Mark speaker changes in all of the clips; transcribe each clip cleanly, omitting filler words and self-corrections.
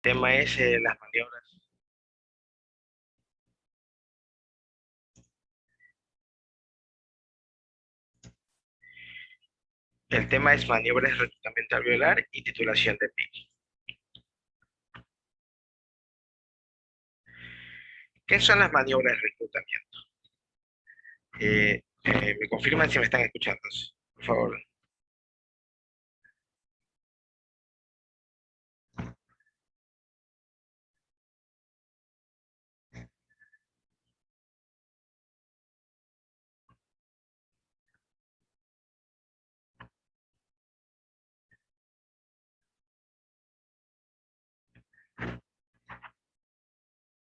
Speaker 1: El tema es las maniobras. El tema es maniobras de reclutamiento alveolar y titulación de PIC. ¿Qué son las maniobras de reclutamiento? Me confirman si me están escuchando, por favor.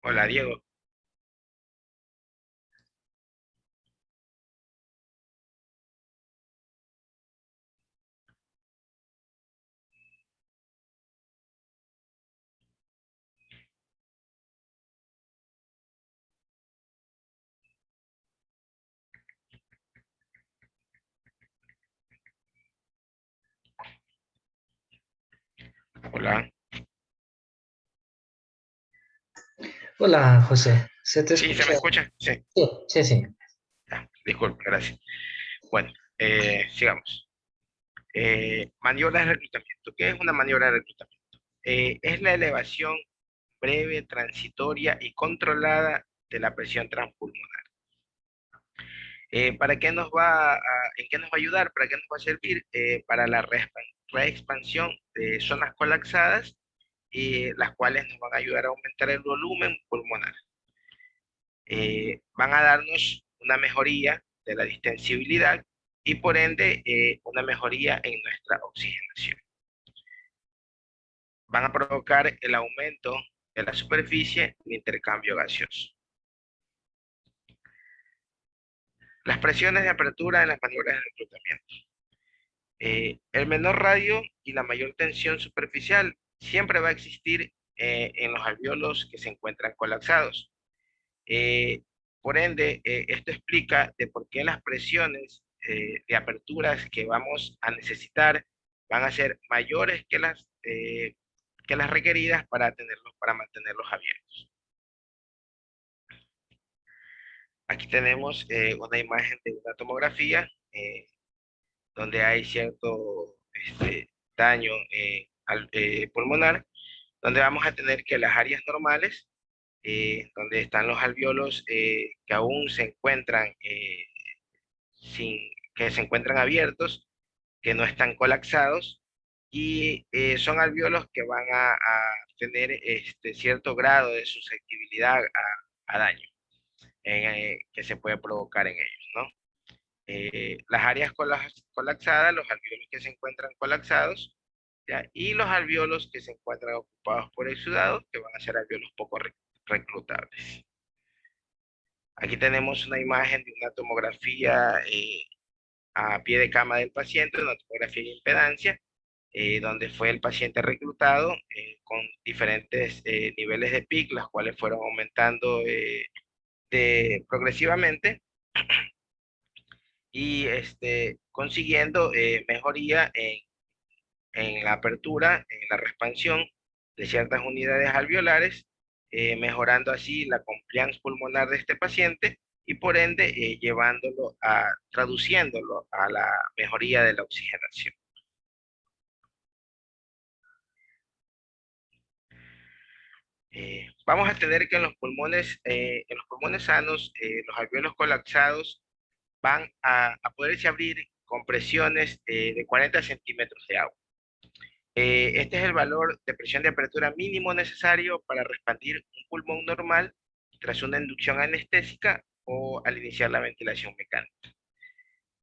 Speaker 1: Hola, Diego. Hola.
Speaker 2: Hola, José. ¿Se te
Speaker 1: ¿Sí, se
Speaker 2: escucha?
Speaker 1: me escucha? Sí.
Speaker 2: Sí, sí, sí.
Speaker 1: Disculpe, gracias. Bueno, sigamos. Maniobras de reclutamiento. ¿Qué es una maniobra de reclutamiento? Es la elevación breve, transitoria y controlada de la presión transpulmonar. ¿Para qué nos va en qué nos va a ayudar? ¿Para qué nos va a servir? Para la reexpansión de zonas colapsadas, las cuales nos van a ayudar a aumentar el volumen pulmonar. Van a darnos una mejoría de la distensibilidad y por ende una mejoría en nuestra oxigenación. Van a provocar el aumento de la superficie de intercambio gaseoso. Las presiones de apertura en las maniobras de reclutamiento. El menor radio y la mayor tensión superficial siempre va a existir en los alvéolos que se encuentran colapsados. Eh, por ende, esto explica de por qué las presiones de aperturas que vamos a necesitar van a ser mayores que las requeridas para mantenerlos abiertos. Aquí tenemos una imagen de una tomografía donde hay cierto daño pulmonar, donde vamos a tener que las áreas normales, donde están los alvéolos que aún se encuentran sin, que se encuentran abiertos, que no están colapsados, y son alvéolos que van a tener cierto grado de susceptibilidad a daño que se puede provocar en ellos, ¿no? Las áreas colapsadas, los alvéolos que se encuentran colapsados, ¿ya? Y los alvéolos que se encuentran ocupados por exudados, que van a ser alvéolos poco reclutables. Aquí tenemos una imagen de una tomografía a pie de cama del paciente, una tomografía de impedancia, donde fue el paciente reclutado con diferentes niveles de PIC, las cuales fueron aumentando progresivamente y consiguiendo mejoría en la apertura, en la expansión de ciertas unidades alveolares, mejorando así la compliance pulmonar de este paciente y por ende traduciéndolo a la mejoría de la oxigenación. Vamos a tener que en los pulmones sanos, los alvéolos colapsados van a poderse abrir con presiones de 40 centímetros de agua. Este es el valor de presión de apertura mínimo necesario para expandir un pulmón normal tras una inducción anestésica o al iniciar la ventilación mecánica.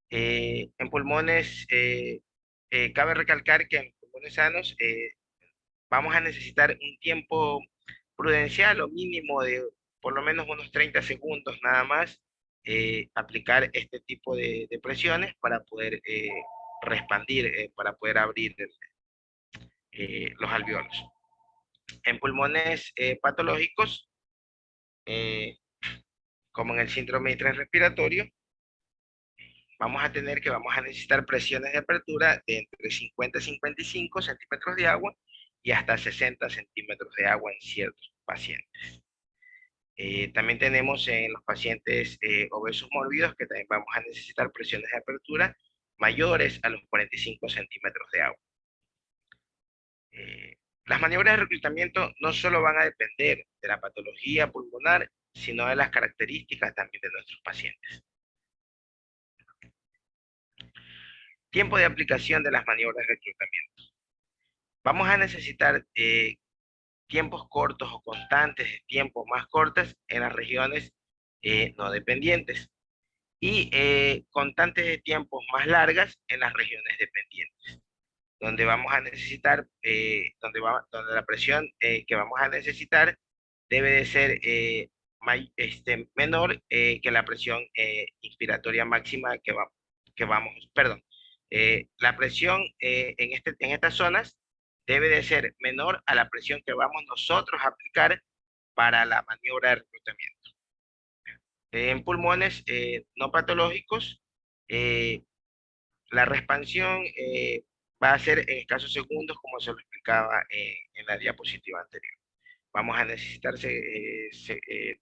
Speaker 1: En pulmones, cabe recalcar que en pulmones sanos vamos a necesitar un tiempo prudencial o mínimo de por lo menos unos 30 segundos nada más, aplicar este tipo de presiones para poder expandir, para poder abrir los alvéolos. En pulmones patológicos, eh, como en el síndrome de estrés respiratorio, vamos a necesitar presiones de apertura de entre 50 y 55 centímetros de agua y hasta 60 centímetros de agua en ciertos pacientes. También tenemos en los pacientes obesos mórbidos que también vamos a necesitar presiones de apertura mayores a los 45 centímetros de agua. Las maniobras de reclutamiento no solo van a depender de la patología pulmonar, sino de las características también de nuestros pacientes. Tiempo de aplicación de las maniobras de reclutamiento. Vamos a necesitar tiempos cortos o constantes de tiempos más cortas en las regiones no dependientes y constantes de tiempos más largas en las regiones dependientes, donde vamos a necesitar, donde la presión que vamos a necesitar debe de ser menor que la presión inspiratoria máxima que vamos, perdón, la presión en estas zonas debe de ser menor a la presión que vamos nosotros a aplicar para la maniobra de reclutamiento. En pulmones no patológicos, eh, la expansión va a ser en escasos segundos, como se lo explicaba en la diapositiva anterior. Vamos a necesitar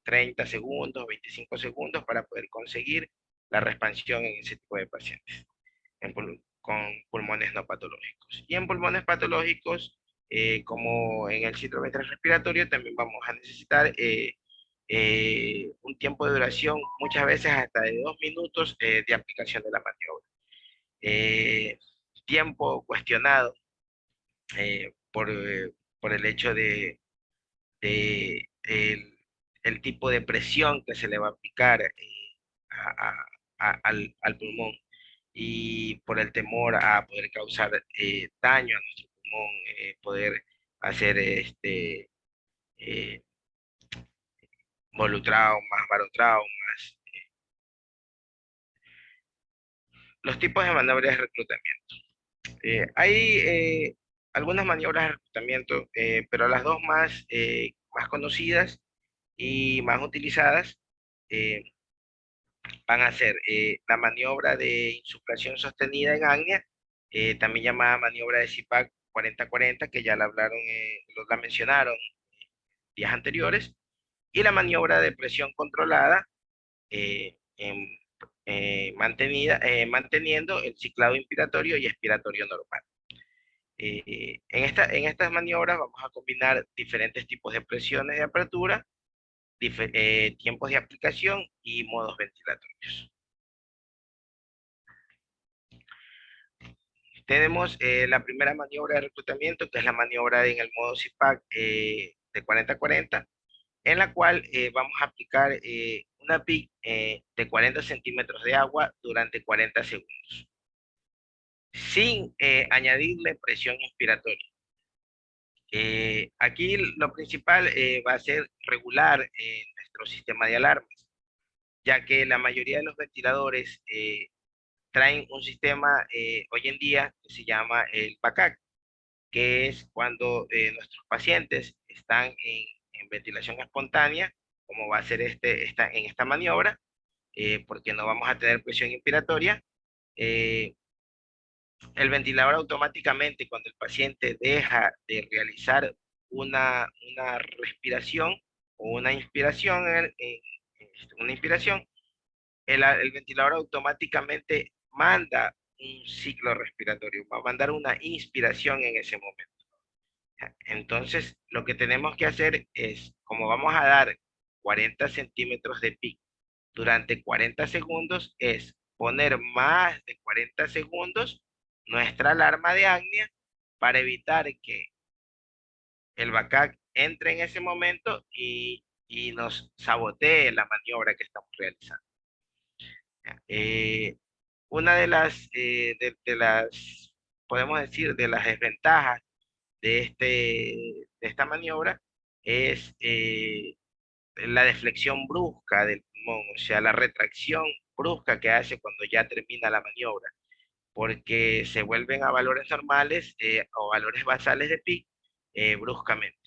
Speaker 1: 30 segundos, 25 segundos para poder conseguir la expansión en ese tipo de pacientes, con pulmones no patológicos. Y en pulmones patológicos, como en el síndrome respiratorio, también vamos a necesitar un tiempo de duración, muchas veces hasta de 2 minutos de aplicación de la maniobra. Tiempo cuestionado por el hecho de el tipo de presión que se le va a aplicar a- al pulmón y por el temor a poder causar daño a nuestro pulmón, poder hacer eh, volutraumas, barotraumas. Los tipos de maniobras de reclutamiento. Hay algunas maniobras de reclutamiento, pero las dos más conocidas y más utilizadas eh, van a ser la maniobra de insuflación sostenida en apnea, también llamada maniobra de CIPAC 40-40, que ya la hablaron, la mencionaron días anteriores, y la maniobra de presión controlada manteniendo el ciclado inspiratorio y expiratorio normal. En estas maniobras vamos a combinar diferentes tipos de presiones de apertura, tiempos de aplicación y modos ventilatorios. Tenemos la primera maniobra de reclutamiento, que es la maniobra en el modo CIPAC de 40-40, en la cual vamos a aplicar una PIC de 40 centímetros de agua durante 40 segundos, sin añadirle presión inspiratoria. Aquí lo principal va a ser regular nuestro sistema de alarmas, ya que la mayoría de los ventiladores traen un sistema hoy en día que se llama el PACAC, que es cuando nuestros pacientes están en ventilación espontánea, como va a ser en esta maniobra, porque no vamos a tener presión inspiratoria. eh, el ventilador automáticamente, cuando el paciente deja de realizar una respiración o una inspiración, una inspiración, el ventilador automáticamente manda un ciclo respiratorio, va a mandar una inspiración en ese momento. Entonces, lo que tenemos que hacer es, como vamos a dar 40 centímetros de pico durante 40 segundos, es poner más de 40 segundos nuestra alarma de apnea para evitar que el BACAC entre en ese momento y nos sabotee la maniobra que estamos realizando. Eh, una podemos decir, de las desventajas de esta maniobra es la deflexión brusca del pulmón, o sea, la retracción brusca que hace cuando ya termina la maniobra, porque se vuelven a valores normales o valores basales de PIC bruscamente.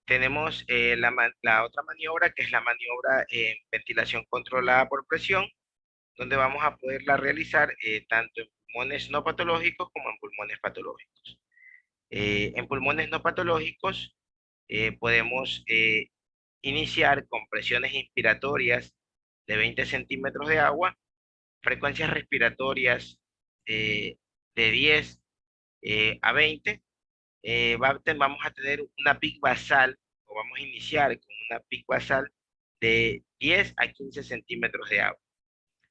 Speaker 1: Tenemos la otra maniobra, que es la maniobra en ventilación controlada por presión, donde vamos a poderla realizar tanto en pulmones no patológicos como en pulmones patológicos. En pulmones no patológicos podemos iniciar con presiones inspiratorias de 20 centímetros de agua, frecuencias respiratorias de 10 a 20. Vamos a tener una peak basal, o vamos a iniciar con una peak basal de 10 a 15 centímetros de agua,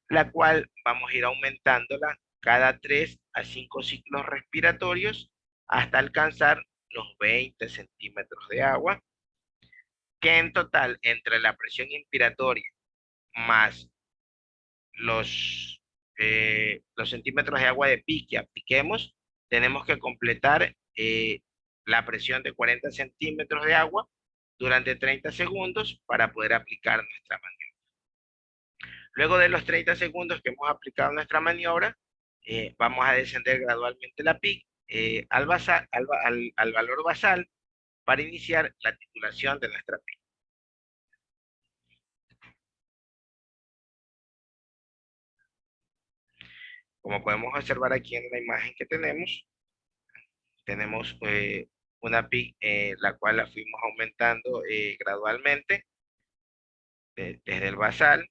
Speaker 1: la cual vamos a ir aumentándola cada 3 a 5 ciclos respiratorios hasta alcanzar los 20 centímetros de agua, que en total, entre la presión inspiratoria más los centímetros de agua de pique apliquemos, tenemos que completar la presión de 40 centímetros de agua durante 30 segundos para poder aplicar nuestra maniobra. Luego de los 30 segundos que hemos aplicado nuestra maniobra, vamos a descender gradualmente la PIC al valor basal para iniciar la titulación de nuestra PIC. Como podemos observar aquí en la imagen que tenemos una PIC la cual la fuimos aumentando gradualmente desde el basal,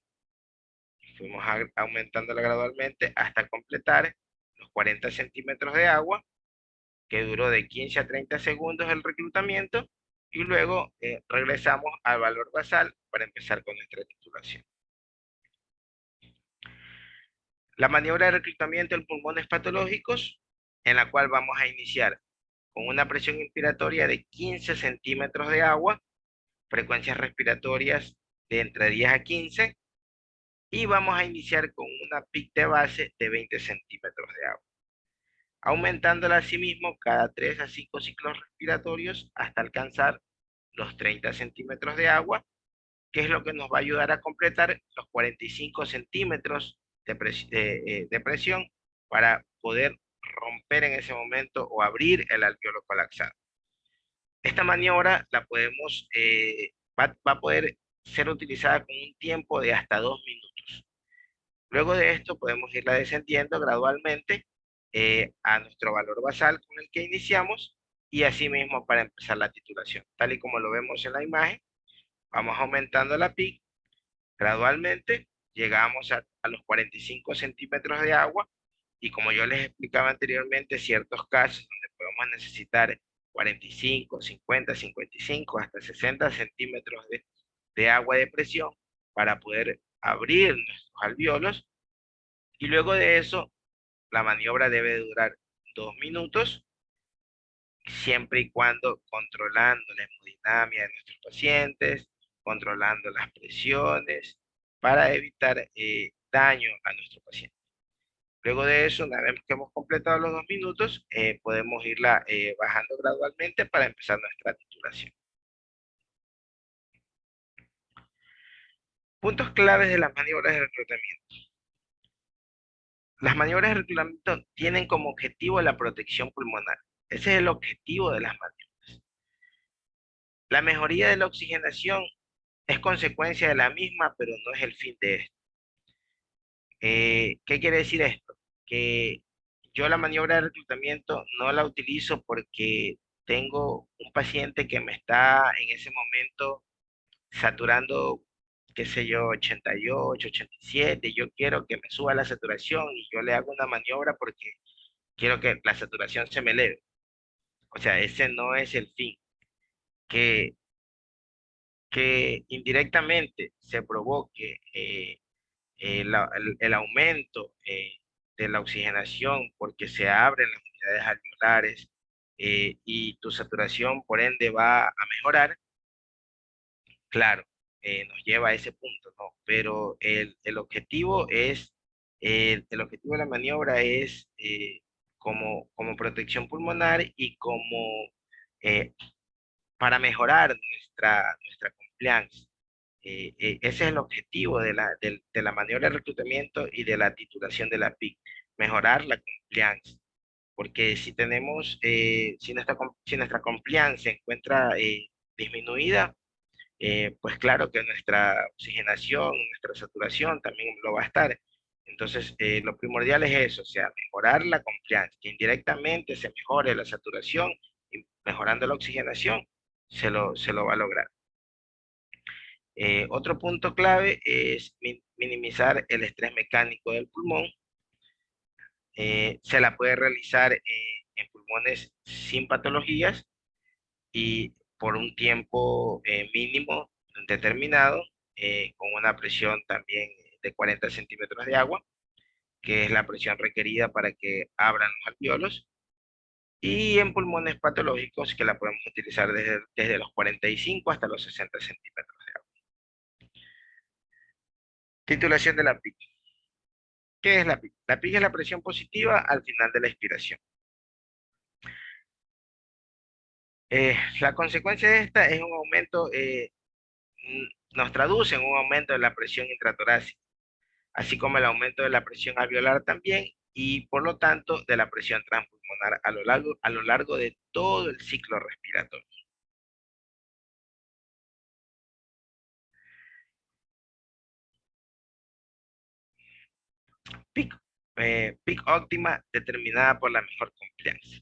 Speaker 1: fuimos aumentándola gradualmente hasta completar los 40 centímetros de agua, que duró de 15 a 30 segundos el reclutamiento, y luego regresamos al valor basal para empezar con nuestra titulación. La maniobra de reclutamiento en pulmones patológicos, en la cual vamos a iniciar con una presión inspiratoria de 15 centímetros de agua, frecuencias respiratorias de entre 10 a 15, y vamos a iniciar con una PIC de base de 20 centímetros de agua, aumentándola asimismo cada 3 a 5 ciclos respiratorios hasta alcanzar los 30 centímetros de agua, que es lo que nos va a ayudar a completar los 45 centímetros de presión para poder romper en ese momento o abrir el alveolo colapsado. Esta maniobra va a poder ser utilizada con un tiempo de hasta 2 minutos. Luego de esto podemos irla descendiendo gradualmente a nuestro valor basal con el que iniciamos, y asimismo para empezar la titulación. Tal y como lo vemos en la imagen, vamos aumentando la PIC gradualmente, llegamos a los 45 centímetros de agua, y como yo les explicaba anteriormente, ciertos casos donde podemos necesitar 45, 50, 55, hasta 60 centímetros de agua de presión para poder abrir nuestros alvéolos, y luego de eso la maniobra debe durar 2 minutos, siempre y cuando controlando la hemodinamia de nuestros pacientes, controlando las presiones, para evitar daño a nuestro paciente. Luego de eso, una vez que hemos completado los 2 minutos, podemos irla bajando gradualmente para empezar nuestra titulación. Puntos claves de las maniobras de reclutamiento. Las maniobras de reclutamiento tienen como objetivo la protección pulmonar. Ese es el objetivo de las maniobras. La mejoría de la oxigenación es consecuencia de la misma, pero no es el fin de esto. ¿Qué quiere decir esto? Que yo la maniobra de reclutamiento no la utilizo porque tengo un paciente que me está en ese momento saturando, qué sé yo, 88, 87. Yo quiero que me suba la saturación y yo le hago una maniobra porque quiero que la saturación se me eleve. O sea, ese no es el fin. Que, que indirectamente se provoque el aumento de la oxigenación porque se abren las unidades alveolares y tu saturación por ende va a mejorar, claro, nos lleva a ese punto, ¿no? Pero el objetivo es, el objetivo de la maniobra es como protección pulmonar y como para mejorar nuestra compliance. Ese es el objetivo de la maniobra de reclutamiento y de la titulación de la PIC, mejorar la compliance. Porque si tenemos, si nuestra compliance se encuentra disminuida, pues claro que nuestra oxigenación, nuestra saturación también lo va a estar. Entonces, lo primordial es eso, o sea, mejorar la compliance, que indirectamente se mejore la saturación y mejorando la oxigenación, se lo va a lograr. Otro punto clave es minimizar el estrés mecánico del pulmón. Se la puede realizar en pulmones sin patologías y por un tiempo mínimo determinado, con una presión también de 40 centímetros de agua, que es la presión requerida para que abran los alveolos, y en pulmones patológicos que la podemos utilizar desde los 45 hasta los 60 centímetros de agua. Titulación de la PIC. ¿Qué es la PIC? La PIC es la presión positiva al final de la expiración. La consecuencia de esta es un aumento, nos traduce en un aumento de la presión intratorácica, así como el aumento de la presión alveolar también, y por lo tanto de la presión transpulmonar a lo largo de todo el ciclo respiratorio. PIC, PIC óptima determinada por la mejor compliance.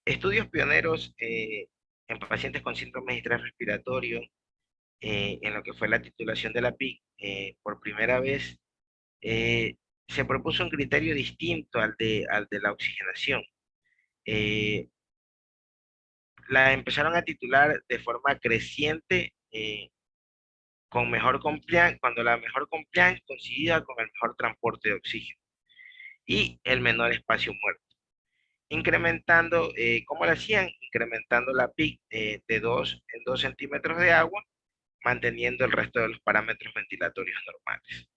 Speaker 1: Estudios pioneros en pacientes con síndrome de estrés respiratorio, en lo que fue la titulación de la PIC, por primera vez eh, se propuso un criterio distinto al de la oxigenación. Eh, la empezaron a titular de forma creciente, con mejor compliance, cuando la mejor compliance coincidía con el mejor transporte de oxígeno y el menor espacio muerto. Incrementando, ¿cómo lo hacían? Incrementando la PIC de 2 en 2 centímetros de agua, manteniendo el resto de los parámetros ventilatorios normales.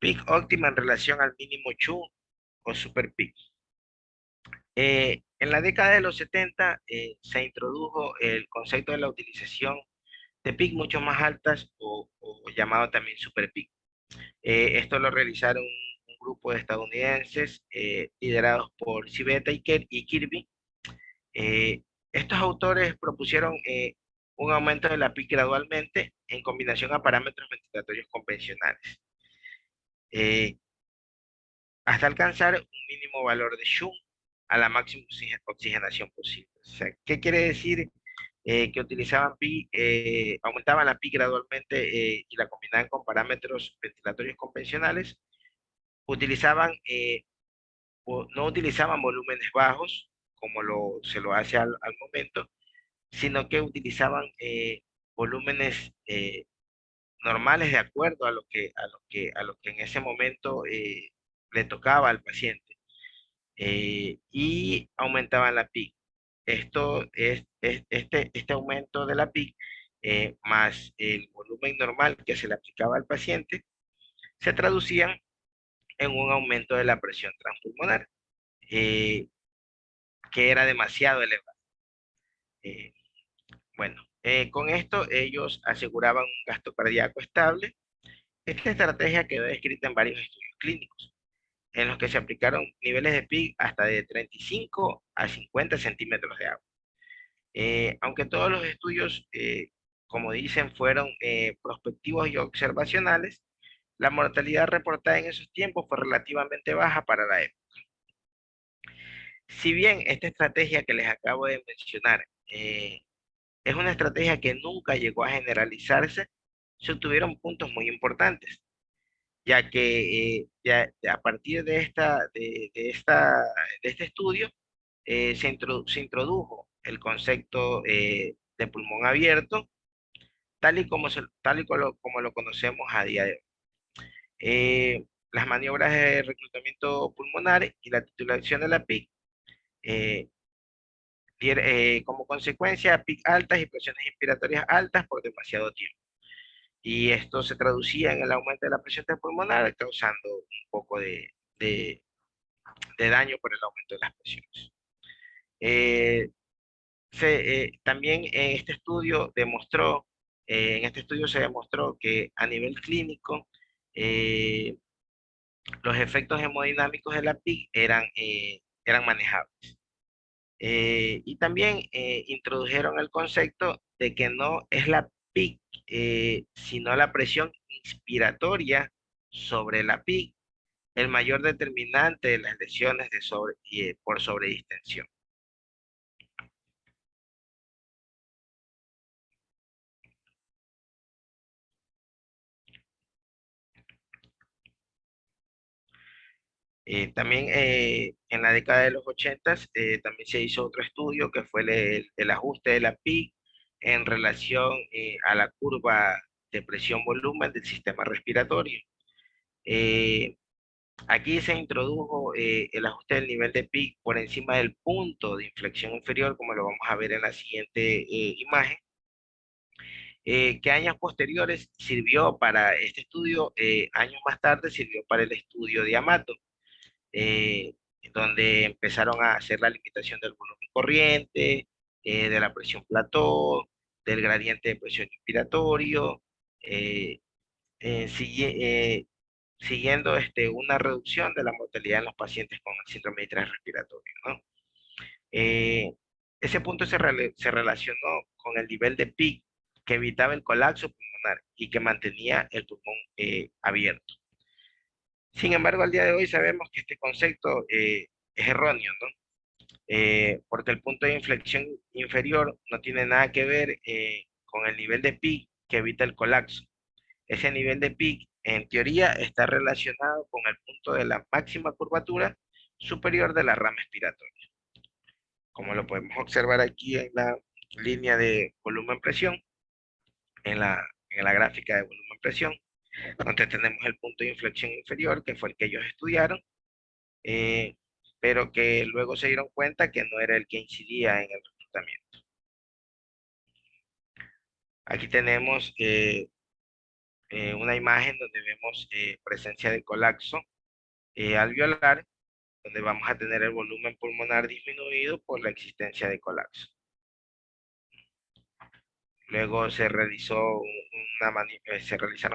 Speaker 1: PIC óptima en relación al mínimo CHU o super PIC. En la década de los 70 se introdujo el concepto de la utilización de PIC mucho más altas o llamado también super PIC. Esto lo realizaron un grupo de estadounidenses liderados por Civetta y Kirby. Eh, Estos autores propusieron un aumento de la PIC gradualmente en combinación a parámetros ventilatorios convencionales, eh, hasta alcanzar un mínimo valor de Shun a la máxima oxigenación posible. O sea, ¿qué quiere decir? Que utilizaban PI, aumentaban la PI gradualmente y la combinaban con parámetros ventilatorios convencionales, utilizaban, no utilizaban volúmenes bajos, como se lo hace al momento, sino que utilizaban volúmenes normales de acuerdo a a lo que en ese momento le tocaba al paciente, y aumentaban la PIC. Este aumento de la PIC más el volumen normal que se le aplicaba al paciente se traducían en un aumento de la presión transpulmonar, eh, que era demasiado elevado. Eh, bueno, con esto ellos aseguraban un gasto cardíaco estable. Esta estrategia quedó descrita en varios estudios clínicos, en los que se aplicaron niveles de PIC hasta de 35 a 50 centímetros de agua. Aunque todos los estudios, como dicen, fueron prospectivos y observacionales, la mortalidad reportada en esos tiempos fue relativamente baja para la época. Si bien esta estrategia que les acabo de mencionar es una estrategia que nunca llegó a generalizarse, se obtuvieron puntos muy importantes, ya que a partir de de este estudio se introdujo el concepto de pulmón abierto, como lo conocemos a día de hoy. Las maniobras de reclutamiento pulmonar y la titulación de la PIC, eh, como consecuencia, PIC altas y presiones inspiratorias altas por demasiado tiempo. Y esto se traducía en el aumento de la presión pulmonar, causando un poco de daño por el aumento de las presiones. Eh, También en este estudio se demostró que a nivel clínico, eh, los efectos hemodinámicos de la PIC eran manejables. Y también introdujeron el concepto de que no es la PIC, sino la presión inspiratoria sobre la PIC el mayor determinante de las lesiones por sobredistensión. También en la década de los 80 también se hizo otro estudio que fue el ajuste de la PIC en relación a la curva de presión-volumen del sistema respiratorio. Eh, Aquí se introdujo el ajuste del nivel de PIC por encima del punto de inflexión inferior, como lo vamos a ver en la siguiente imagen, que años posteriores sirvió para este estudio, años más tarde sirvió para el estudio de Amato, eh, donde empezaron a hacer la limitación del volumen corriente, de la presión plató, del gradiente de presión inspiratorio, eh, eh, sigue- eh, siguiendo una reducción de la mortalidad en los pacientes con el síndrome de distrés respiratorio, ¿no? Eh, Ese punto se relacionó con el nivel de PIC que evitaba el colapso pulmonar y que mantenía el pulmón abierto. Sin embargo, al día de hoy sabemos que este concepto es erróneo, ¿no? Porque el punto de inflexión inferior no tiene nada que ver con el nivel de PIC que evita el colapso. Ese nivel de PIC, en teoría, está relacionado con el punto de la máxima curvatura superior de la rama expiratoria. Como lo podemos observar aquí en la línea de volumen-presión, en la gráfica de volumen-presión, donde tenemos el punto de inflexión inferior, que fue el que ellos estudiaron, eh, pero que luego se dieron cuenta que no era el que incidía en el reclutamiento. Aquí tenemos una imagen donde vemos presencia de colapso alveolar, donde vamos a tener el volumen pulmonar disminuido por la existencia de colapso. Luego se realizaron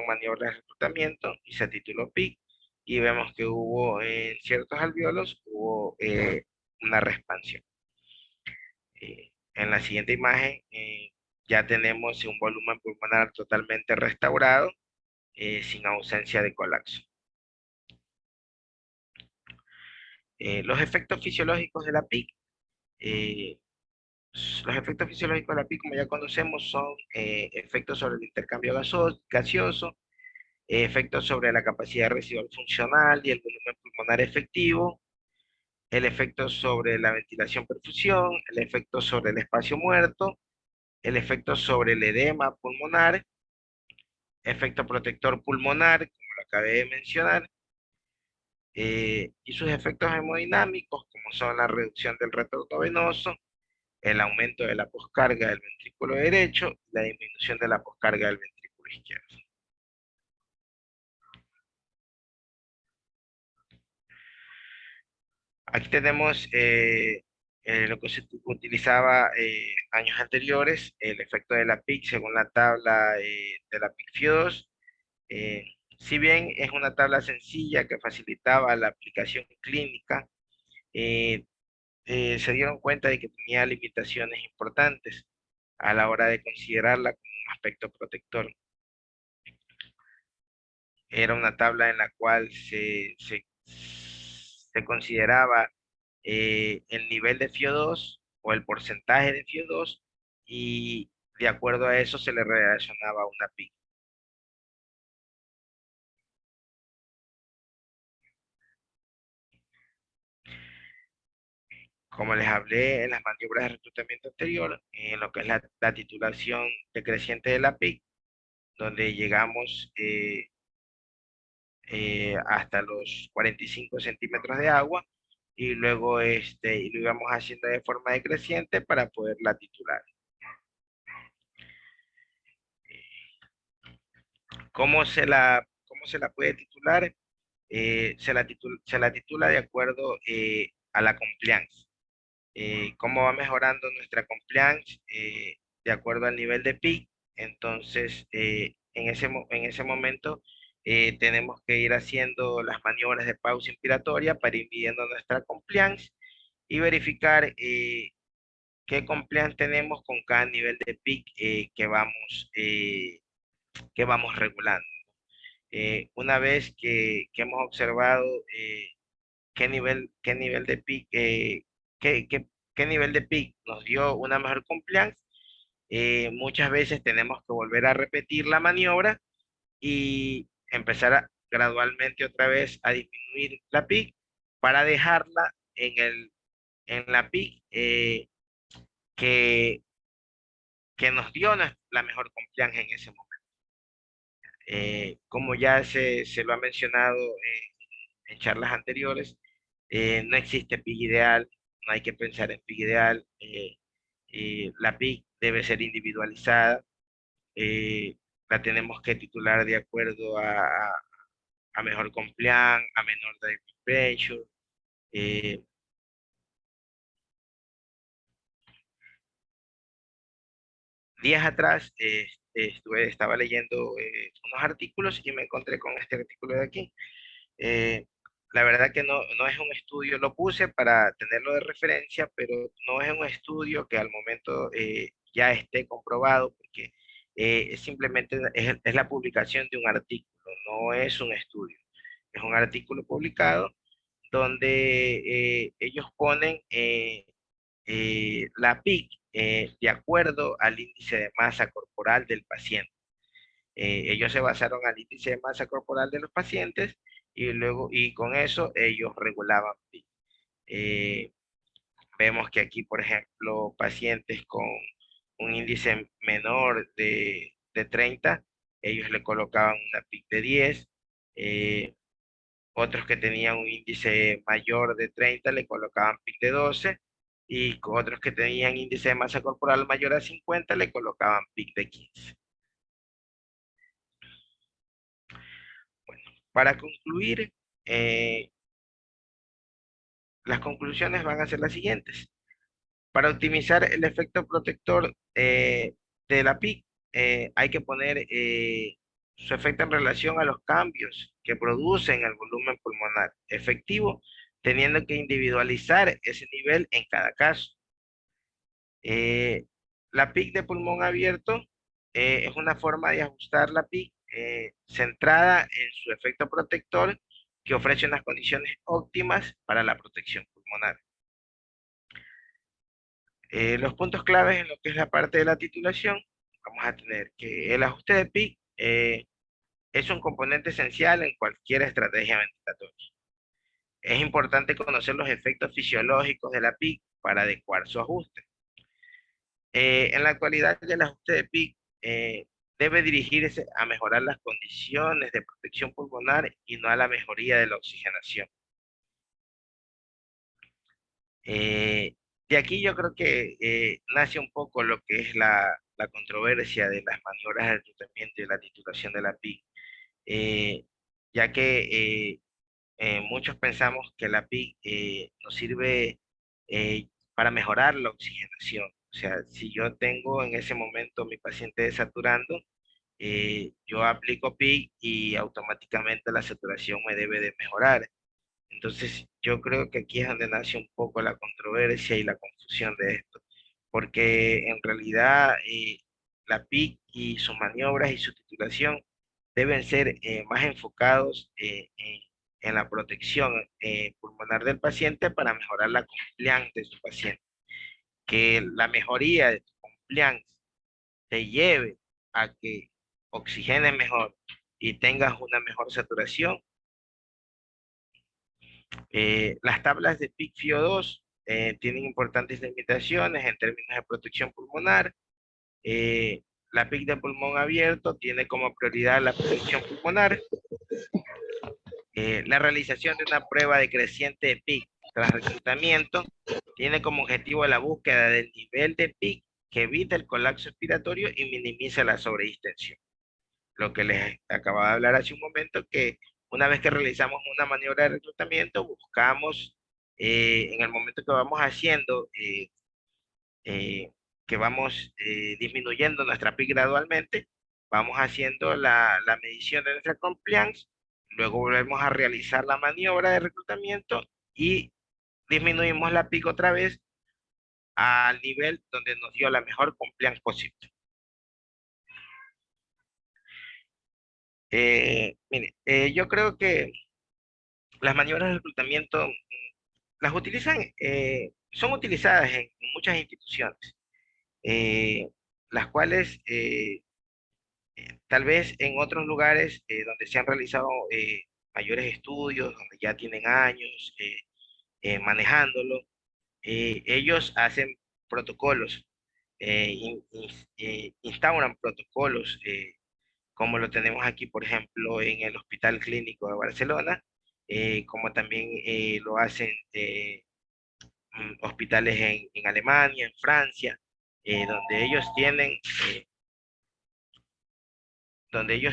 Speaker 1: maniobras de reclutamiento y se tituló PIC y vemos que hubo en ciertos alvéolos hubo una reexpansión. En la siguiente imagen ya tenemos un volumen pulmonar totalmente restaurado sin ausencia de colapso. Los efectos fisiológicos de la PIC. eh, los efectos fisiológicos de la PIC, como ya conocemos, son efectos sobre el intercambio gaseoso, efectos sobre la capacidad residual funcional y el volumen pulmonar efectivo, el efecto sobre la ventilación-perfusión, el efecto sobre el espacio muerto, el efecto sobre el edema pulmonar, efecto protector pulmonar, como lo acabé de mencionar, y sus efectos hemodinámicos, como son la reducción del retorno venoso, el aumento de la poscarga del ventrículo derecho y la disminución de la poscarga del ventrículo izquierdo. Aquí tenemos lo que se utilizaba años anteriores, el efecto de la PIC según la tabla de la PIC-FIO2. Eh, si bien es una tabla sencilla que facilitaba la aplicación clínica, eh, se dieron cuenta de que tenía limitaciones importantes a la hora de considerarla como un aspecto protector. Era una tabla en la cual se consideraba el nivel de FIO2 o el porcentaje de FIO2 y de acuerdo a eso se le relacionaba una PIC. Como les hablé en las maniobras de reclutamiento anterior, en lo que es la titulación decreciente de la PIC, donde llegamos hasta los 45 centímetros de agua y luego y lo íbamos haciendo de forma decreciente para poderla titular. ¿Cómo se la puede titular? Se la titula de acuerdo a la compliance. ¿Cómo va mejorando nuestra compliance? De acuerdo al nivel de PIC. Entonces, en ese momento tenemos que ir haciendo las maniobras de pausa inspiratoria para ir midiendo nuestra compliance y verificar qué compliance tenemos con cada nivel de peak que vamos regulando. Una vez que hemos observado qué nivel de peak, qué, qué- qué nivel de peak nos dio una mejor compliance, muchas veces tenemos que volver a repetir la maniobra y empezar gradualmente otra vez a disminuir la peak para dejarla en la peak que, que nos dio la mejor compliance en ese momento. Como ya se lo ha mencionado en charlas anteriores, no existe PIC ideal, no hay que pensar en PIC ideal. La PIC debe ser individualizada, la tenemos que titular de acuerdo a mejor compliance, a menor drive pressure. eh, Días atrás estaba leyendo unos artículos y me encontré con este artículo de aquí. Eh, la verdad que no es un estudio, lo puse para tenerlo de referencia, pero no es un estudio que al momento ya esté comprobado, porque simplemente es la publicación de un artículo, no es un estudio. Es un artículo publicado donde ellos ponen la PIC de acuerdo al índice de masa corporal del paciente. Ellos se basaron al índice de masa corporal de los pacientes y luego, y con eso ellos regulaban PIB. Eh, Vemos que aquí, por ejemplo, pacientes con un índice menor de 30, ellos le colocaban una PIC de 10. eh, Otros que tenían un índice mayor de 30 le colocaban PIC de 12, y otros que tenían índice de masa corporal mayor a 50 le colocaban PIC de 15. Bueno, para concluir, eh, las conclusiones van a ser las siguientes. Para optimizar el efecto protector de la PIC, hay que poner su efecto en relación a los cambios que producen el volumen pulmonar efectivo, teniendo que individualizar ese nivel en cada caso. Eh, la PIC de pulmón abierto es una forma de ajustar la PIC centrada en su efecto protector, que ofrece unas condiciones óptimas para la protección pulmonar. Los puntos claves en lo que es la parte de la titulación, vamos a tener que el ajuste de PIC es un componente esencial en cualquier estrategia ventilatoria. Es importante conocer los efectos fisiológicos de la PIC para adecuar su ajuste. En la actualidad, el ajuste de PIC debe dirigirse a mejorar las condiciones de protección pulmonar y no a la mejoría de la oxigenación. Eh, de aquí yo creo que nace un poco lo que es la controversia de las maniobras de reclutamiento y la titulación de la PIC, eh, ya que muchos pensamos que la PIC nos sirve para mejorar la oxigenación. O sea, si yo tengo en ese momento mi paciente desaturando, yo aplico PIC y automáticamente la saturación me debe de mejorar. Entonces, yo creo que aquí es donde nace un poco la controversia y la confusión de esto, porque en realidad la PIC y sus maniobras y su titulación deben ser más enfocados en la protección pulmonar del paciente para mejorar la compliance de su paciente. Que la mejoría de tu compliance te lleve a que oxigenes mejor y tengas una mejor saturación. Las tablas de PIC-FiO2 tienen importantes limitaciones en términos de protección pulmonar. La PIC de pulmón abierto tiene como prioridad la protección pulmonar. La realización de una prueba de creciente de PIC tras reclutamiento tiene como objetivo la búsqueda del nivel de PIC que evita el colapso expiratorio y minimiza la sobredistensión. Lo que les acababa de hablar hace un momento, que una vez que realizamos una maniobra de reclutamiento, buscamos en el momento que vamos haciendo, eh, que vamos disminuyendo nuestra PIC gradualmente, vamos haciendo la medición de nuestra compliance, luego volvemos a realizar la maniobra de reclutamiento y disminuimos la PIC otra vez al nivel donde nos dio la mejor compliance posible. Mire, yo creo que las maniobras de reclutamiento las utilizan, son utilizadas en muchas instituciones, eh, las cuales tal vez en otros lugares donde se han realizado mayores estudios, donde ya tienen años manejándolo, ellos hacen protocolos, instauran protocolos, como lo tenemos aquí, por ejemplo, en el Hospital Clínico de Barcelona, como también lo hacen hospitales en Alemania, en Francia, donde ellos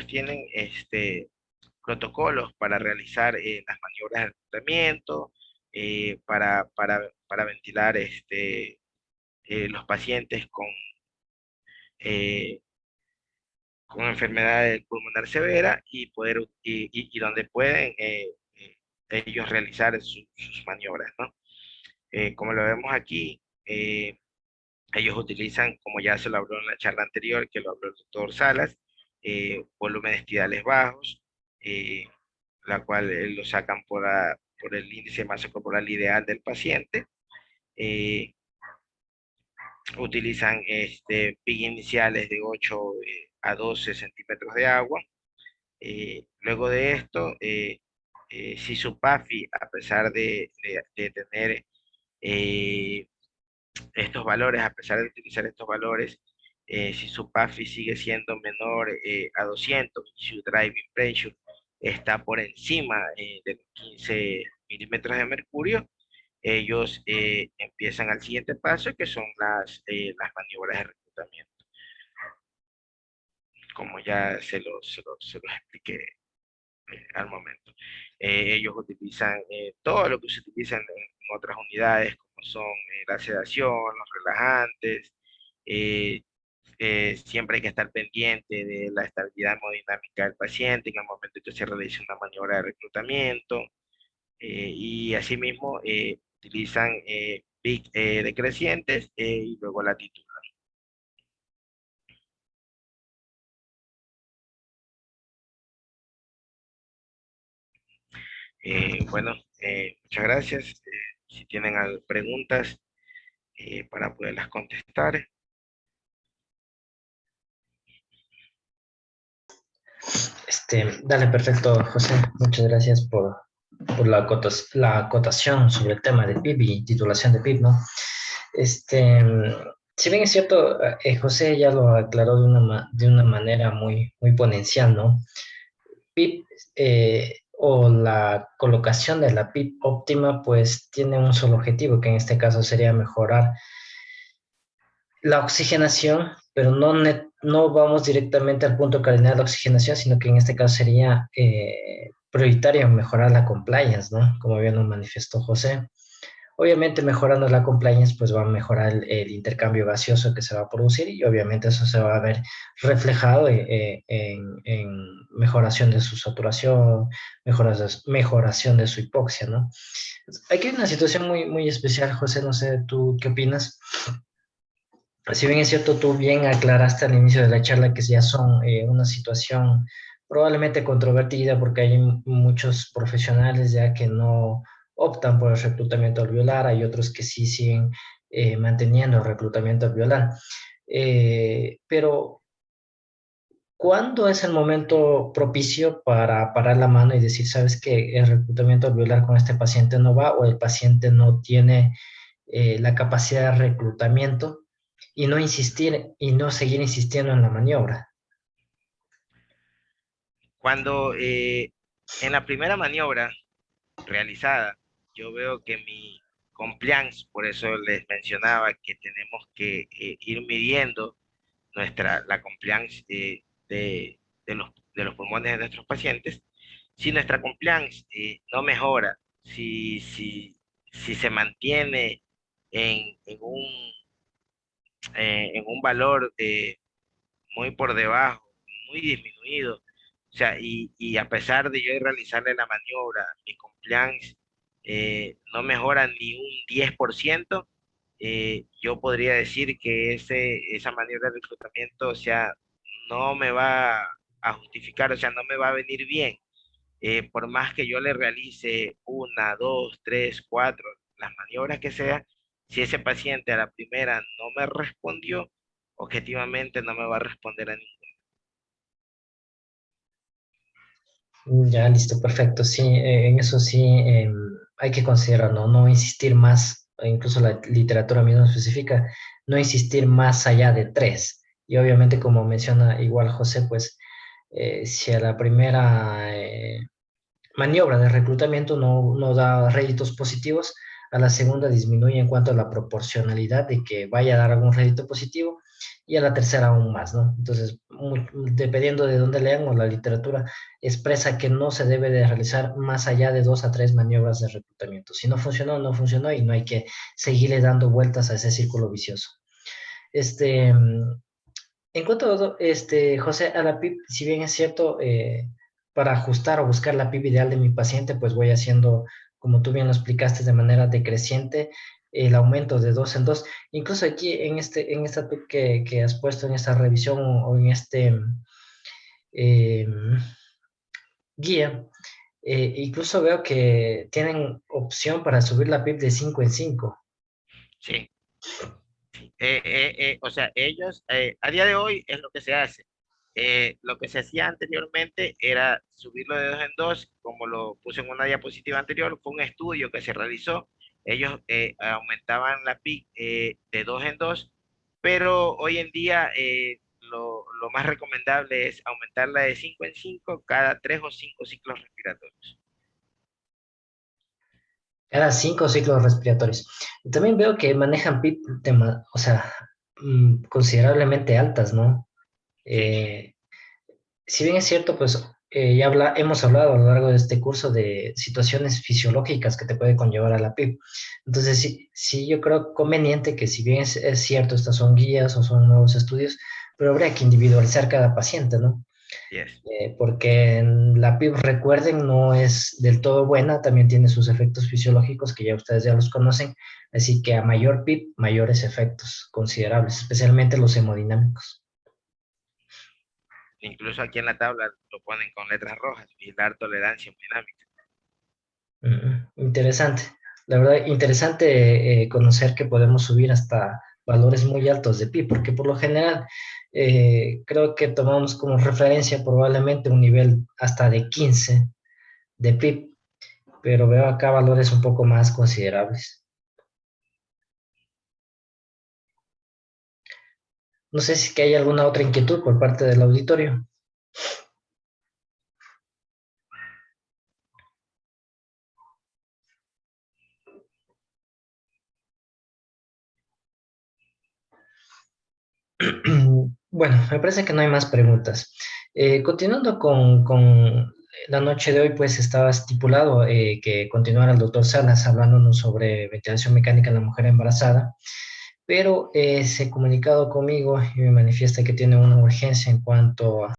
Speaker 1: tienen, eh, protocolos para realizar las maniobras de reclutamiento, para ventilar los pacientes eh, con enfermedad pulmonar severa y y donde pueden ellos realizar sus maniobras, ¿no? Como lo vemos aquí, ellos utilizan, como ya se lo habló en la charla anterior, que lo habló el doctor Salas, volúmenes tidales bajos, eh, la cual lo sacan por el índice de masa corporal ideal del paciente. eh, Utilizan PIC iniciales de 8 a 12 centímetros de agua. Luego de esto, si su PAFI, a pesar de tener eh, estos valores, a pesar de utilizar estos valores, si su PAFI sigue siendo menor a 200, y su driving pressure está por encima de los 15 milímetros de mercurio, ellos empiezan al siguiente paso, que son las maniobras de reclutamiento, como ya se los expliqué al momento. Ellos utilizan todo lo que se utiliza en otras unidades, como son la sedación, los relajantes. eh, Siempre hay que estar pendiente de la estabilidad hemodinámica del paciente en el momento en que se realiza una maniobra de reclutamiento. Y asimismo utilizan PIC decrecientes y luego latitud. Bueno, muchas gracias. Si tienen preguntas para poderlas contestar.
Speaker 2: Dale, perfecto, José. Muchas gracias por la acotación sobre el tema de PIB y titulación de PIB, ¿no? Este, si bien es cierto, José ya lo aclaró de una manera muy ponencial, ¿no? PIB o la colocación de la PIB óptima, pues tiene un solo objetivo, que en este caso sería mejorar la oxigenación, pero no vamos directamente al punto cardinal de la oxigenación, sino que en este caso sería prioritario mejorar la compliance, ¿no? Como bien lo manifestó José. Obviamente mejorando la compliance, pues va a mejorar el intercambio gaseoso que se va a producir y obviamente eso se va a ver reflejado en mejoración de su saturación, mejoración de su hipoxia, ¿no? Aquí hay una situación muy especial, José, no sé, ¿tú qué opinas? Si bien es cierto, tú bien aclaraste al inicio de la charla que ya son una situación probablemente controvertida porque hay muchos profesionales ya que no optan por el reclutamiento alveolar, hay otros que sí siguen manteniendo el reclutamiento alveolar. Pero, ¿cuándo es el momento propicio para parar la mano y decir, sabes que el reclutamiento alveolar con este paciente no va o el paciente no tiene la capacidad de reclutamiento y no insistir y no seguir insistiendo en la maniobra?
Speaker 1: Cuando en la primera maniobra realizada, yo veo que mi compliance, por eso les mencionaba que tenemos que ir midiendo la compliance de los pulmones de nuestros pacientes. Si nuestra compliance no mejora, si se mantiene en un valor muy por debajo, muy disminuido, o sea, y a pesar de yo realizarle la maniobra, mi compliance no mejora ni un 10%, yo podría decir que esa maniobra de reclutamiento, o sea, no me va a justificar, o sea, no me va a venir bien. Por más que yo le realice una, dos, tres, cuatro, las maniobras que sea, si ese paciente a la primera no me respondió, objetivamente no me va a responder a ningún.
Speaker 2: Ya, listo, perfecto. Sí, en eso sí hay que considerar, ¿no? No insistir más, e incluso la literatura misma especifica, no insistir más allá de tres. Y obviamente, como menciona igual José, pues si a la primera maniobra de reclutamiento no da réditos positivos, a la segunda disminuye en cuanto a la proporcionalidad de que vaya a dar algún rédito positivo y a la tercera aún más, ¿no? Entonces, dependiendo de dónde leamos la literatura, expresa que no se debe de realizar más allá de 2 a 3 maniobras de reclutamiento. Si no funcionó, no funcionó y no hay que seguirle dando vueltas a ese círculo vicioso. Este, en cuanto, José, a la PIB, si bien es cierto, para ajustar o buscar la PIB ideal de mi paciente, pues voy haciendo, como tú bien lo explicaste, de manera decreciente, el aumento de dos en dos. Incluso aquí en esta PIB que has puesto en esta revisión o en este eh, guía, incluso veo que tienen opción para subir la PIB de 5 en 5.
Speaker 1: Sí, o sea, ellos, a día de hoy es lo que se hace. Lo que se hacía anteriormente era subirlo de dos en dos, como lo puse en una diapositiva anterior, fue un estudio que se realizó. Ellos aumentaban la PIC de dos en dos, pero hoy en día lo más recomendable es aumentarla de 5 en 5 cada 3 o 5 ciclos respiratorios.
Speaker 2: Cada 5 ciclos respiratorios. Y también veo que manejan PIB, o sea, considerablemente altas, ¿no?
Speaker 1: Sí,
Speaker 2: Eh, si bien es cierto, pues hemos hablado a lo largo de este curso de situaciones fisiológicas que te puede conllevar a la PIB. Entonces, sí, sí, yo creo conveniente que si bien es cierto, estas son guías o son nuevos estudios, pero habría que individualizar cada paciente, ¿no?
Speaker 1: yes.
Speaker 2: Porque la PIB, recuerden, no es del todo buena, también tiene sus efectos fisiológicos que ya ustedes ya los conocen, así que a mayor PIB, mayores efectos considerables, especialmente los hemodinámicos.
Speaker 1: Incluso aquí en la tabla lo ponen con letras rojas, vigilar tolerancia hemodinámica.
Speaker 2: Interesante. La verdad, interesante conocer que podemos subir hasta valores muy altos de PIB, porque por lo general creo que tomamos como referencia probablemente un nivel hasta de 15 de PIB, pero veo acá valores un poco más considerables. No sé si es que hay alguna otra inquietud por parte del auditorio. Bueno, me parece que no hay más preguntas. Continuando con la noche de hoy, pues estaba estipulado que continuara el doctor Salas hablándonos sobre ventilación mecánica en la mujer embarazada, pero se ha comunicado conmigo y me manifiesta que tiene una urgencia en cuanto